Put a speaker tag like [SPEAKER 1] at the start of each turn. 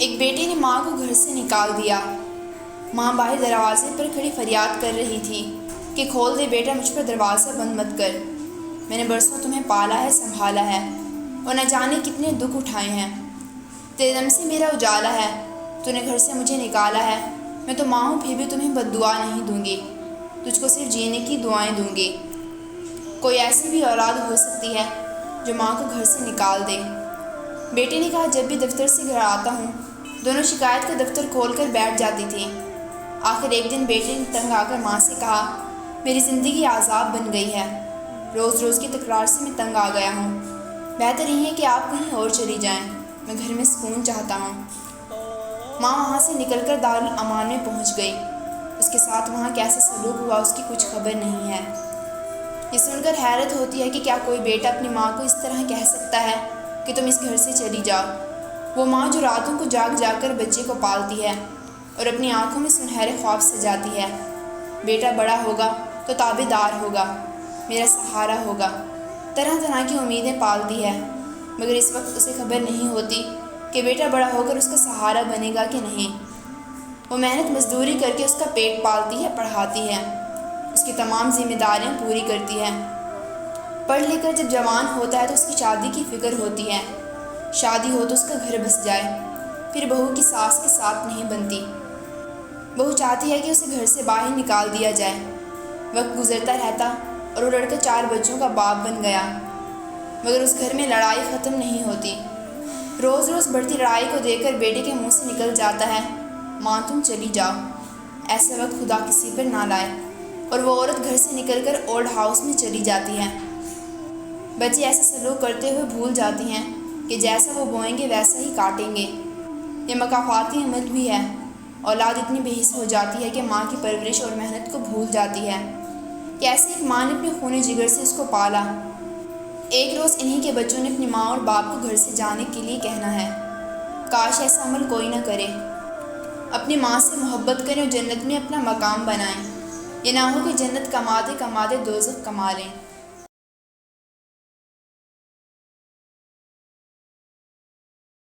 [SPEAKER 1] ایک بیٹے نے ماں کو گھر سے نکال دیا۔ ماں باہر دروازے پر کھڑی فریاد کر رہی تھی کہ کھول دے بیٹا، مجھ پر دروازہ بند مت کر۔ میں نے برسوں تمہیں پالا ہے، سنبھالا ہے اور نہ جانے کتنے دکھ اٹھائے ہیں۔ تیرے دم سے میرا اجالا ہے، تو نے گھر سے مجھے نکالا ہے۔ میں تو ماں ہوں، پھر بھی تمہیں بد دعا نہیں دوں گی، تجھ کو صرف جینے کی دعائیں دوں گی۔ کوئی ایسی بھی اولاد ہو سکتی ہے جو ماں کو گھر سے نکال دے۔ بیٹے نے کہا، جب بھی دفتر سے گھر آتا ہوں دونوں شکایت کا دفتر کھول کر بیٹھ جاتی تھی۔ آخر ایک دن بیٹے نے تنگ آ کر ماں سے کہا، میری زندگی عذاب بن گئی ہے، روز روز کی تکرار سے میں تنگ آ گیا ہوں، بہتر یہ ہے کہ آپ کہیں اور چلی جائیں، میں گھر میں سکون چاہتا ہوں۔ ماں وہاں سے نکل کر دارالامان میں پہنچ گئی۔ اس کے ساتھ وہاں کیسا سلوک ہوا اس کی کچھ خبر نہیں ہے۔ یہ سن کر حیرت ہوتی ہے کہ کیا کوئی بیٹا اپنی ماں کو اس طرح کہہ سکتا ہے کہ تم اس گھر سے چلی جاؤ۔ وہ ماں جو راتوں کو جاگ جاگ کر بچے کو پالتی ہے اور اپنی آنکھوں میں سنہرے خواب سجاتی ہے۔ بیٹا بڑا ہوگا تو تابع دار ہوگا، میرا سہارا ہوگا، طرح طرح کی امیدیں پالتی ہے، مگر اس وقت اسے خبر نہیں ہوتی کہ بیٹا بڑا ہو کر اس کا سہارا بنے گا کہ نہیں۔ وہ محنت مزدوری کر کے اس کا پیٹ پالتی ہے، پڑھاتی ہے، اس کی تمام ذمہ داریاں پوری کرتی ہے۔ پڑھ لکھ کر جب جوان ہوتا ہے تو اس کی شادی کی فکر ہوتی ہے، شادی ہو تو اس کا گھر بس جائے، پھر بہو کی ساس کے ساتھ نہیں بنتی۔ بہو چاہتی ہے کہ اسے گھر سے باہر نکال دیا جائے۔ وقت گزرتا رہتا اور وہ لڑکا 4 بچوں کا باپ بن گیا، مگر اس گھر میں لڑائی ختم نہیں ہوتی۔ روز روز بڑھتی لڑائی کو دیکھ کر بیٹے کے منہ سے نکل جاتا ہے، ماں تم چلی جاؤ، ایسا وقت خدا کسی پر نہ لائے، اور وہ عورت گھر سے نکل کر اولڈ ہاؤس میں چلی جاتی ہے۔ بچے ایسا سلوک کرتے ہوئے بھول جاتی ہیں کہ جیسا وہ بوئیں گے ویسا ہی کاٹیں گے۔ یہ مکافاتی عمل بھی ہے۔ اولاد اتنی بے حس ہو جاتی ہے کہ ماں کی پرورش اور محنت کو بھول جاتی ہے۔ کیسے ایک ماں نے اپنے خون جگر سے اس کو پالا۔ ایک روز انہی کے بچوں نے اپنی ماں اور باپ کو گھر سے جانے کے لیے کہنا ہے۔ کاش ایسا عمل کوئی نہ کرے، اپنی ماں سے محبت کریں اور جنت میں اپنا مقام بنائیں، یہ نہ ہو کہ جنت کماتے کماتے دوزخ کما لیں۔